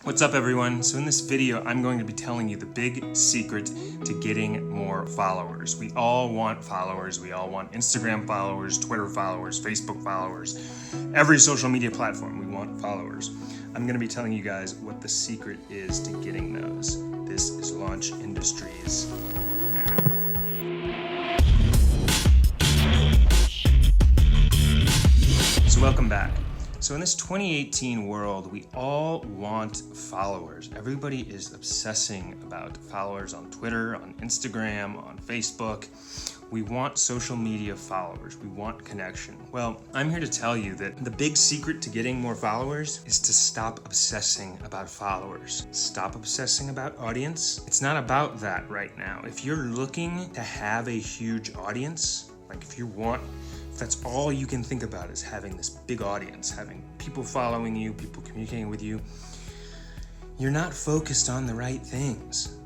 What's up everyone? So in this video, I'm going to be telling you the big secret to getting more followers. We all want followers. We all want Instagram followers, Twitter followers, Facebook followers, every social media platform. We want followers. I'm going to be telling you guys what the secret is to getting those. This is Launch Industries Now. So welcome back. So in this 2018 world, we all want followers. Everybody is obsessing about followers on Twitter, on Instagram, on Facebook. We want social media followers. We want connection. Well, I'm here to tell you that the big secret to getting more followers is to stop obsessing about followers. Stop obsessing about audience. It's not about that right now. If you're looking to have a huge audience, like if that's all you can think about is having this big audience, having people following you, people communicating with you, you're not focused on the right things.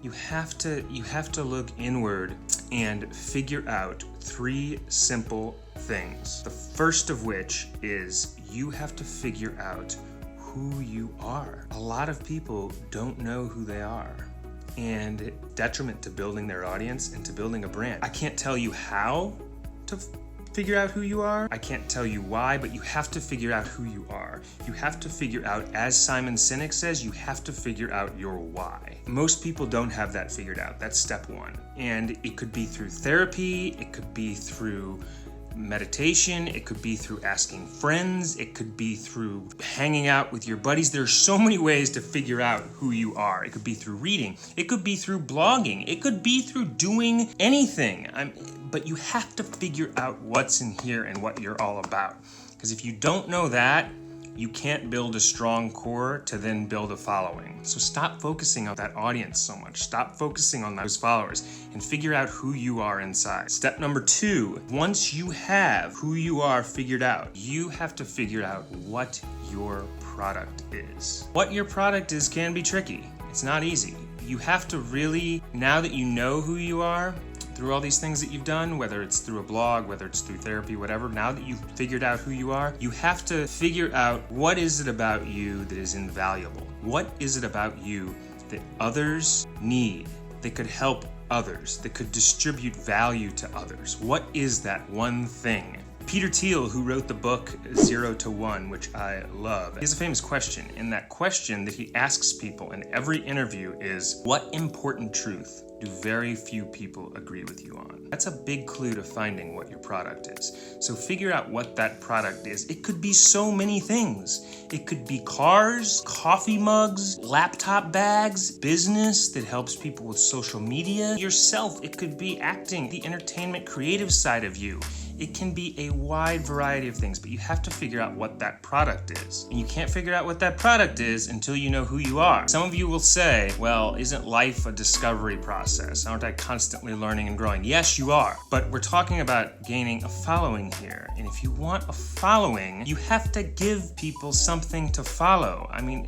You have to look inward and figure out 3 simple things. The first of which is you have to figure out who you are. A lot of people don't know who they are, and detriment to building their audience and to building a brand. I can't tell you how to figure out who you are. I can't tell you why, but you have to figure out who you are. You have to figure out, as Simon Sinek says, you have to figure out your why. Most people don't have that figured out. That's step 1. And it could be through therapy, it could be through meditation, it could be through asking friends, it could be through hanging out with your buddies. There's so many ways to figure out who you are. It could be through reading, it could be through blogging, it could be through doing anything. But you have to figure out what's in here and what you're all about. Because if you don't know that, you can't build a strong core to then build a following. So stop focusing on that audience so much. Stop focusing on those followers and figure out who you are inside. Step number 2, once you have who you are figured out, you have to figure out what your product is. What your product is can be tricky. It's not easy. You have to really, now that you know who you are, through all these things that you've done, whether it's through a blog, whether it's through therapy, whatever, now that you've figured out who you are, you have to figure out what is it about you that is invaluable? What is it about you that others need, that could help others, that could distribute value to others? What is that one thing? Peter Thiel, who wrote the book 0 to 1, which I love, he has a famous question. And that question that he asks people in every interview is, what important truth do very few people agree with you on? That's a big clue to finding what your product is. So figure out what that product is. It could be so many things. It could be cars, coffee mugs, laptop bags, business that helps people with social media, yourself. It could be acting, the entertainment, creative side of you. It can be a wide variety of things, but you have to figure out what that product is. And you can't figure out what that product is until you know who you are. Some of you will say, well, isn't life a discovery process? Aren't I constantly learning and growing? Yes, you are. But we're talking about gaining a following here. And if you want a following, you have to give people something to follow. I mean,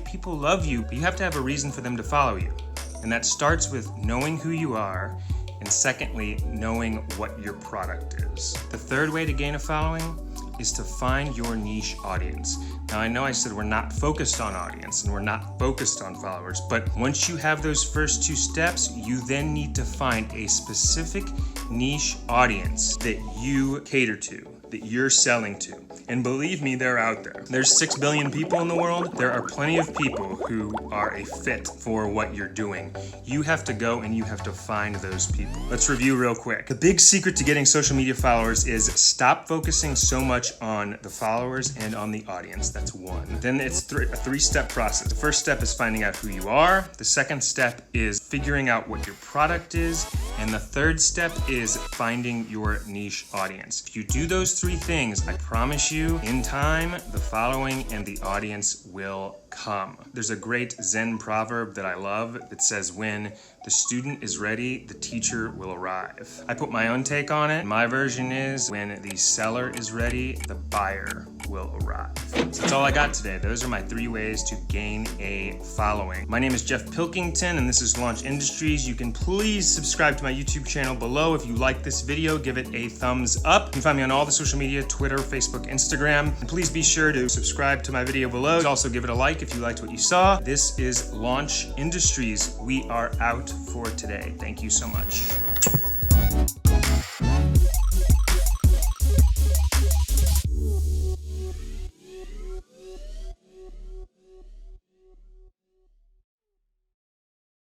people love you, but you have to have a reason for them to follow you. And that starts with knowing who you are, and secondly, knowing what your product is. The third way to gain a following is to find your niche audience. Now, I know I said we're not focused on audience and we're not focused on followers, but once you have those first 2 steps, you then need to find a specific niche audience that you cater to, that you're selling to. And believe me, they're out there. There's 6 billion people in the world. There are plenty of people who are a fit for what you're doing. You have to go and you have to find those people. Let's review real quick. The big secret to getting social media followers is stop focusing so much on the followers and on the audience. That's 1. Then it's a 3-step process. The first step is finding out who you are. The second step is figuring out what your product is. And the third step is finding your niche audience. If you do those 3 things, I promise you, in time, the following and the audience will come. There's a great Zen proverb that I love that says, when the student is ready, the teacher will arrive. I put my own take on it. My version is, when the seller is ready, the buyer will arrive. So that's all I got today. Those are my 3 ways to gain a following. My name is Jeff Pilkington, and this is Launch Industries. You can please subscribe to my YouTube channel below. If you like this video, give it a thumbs up. You can find me on all the social media, Twitter, Facebook, Instagram. And please be sure to subscribe to my video below. Also give it a like if you liked what you saw. This is Launch Industries. We are out for today. Thank you so much.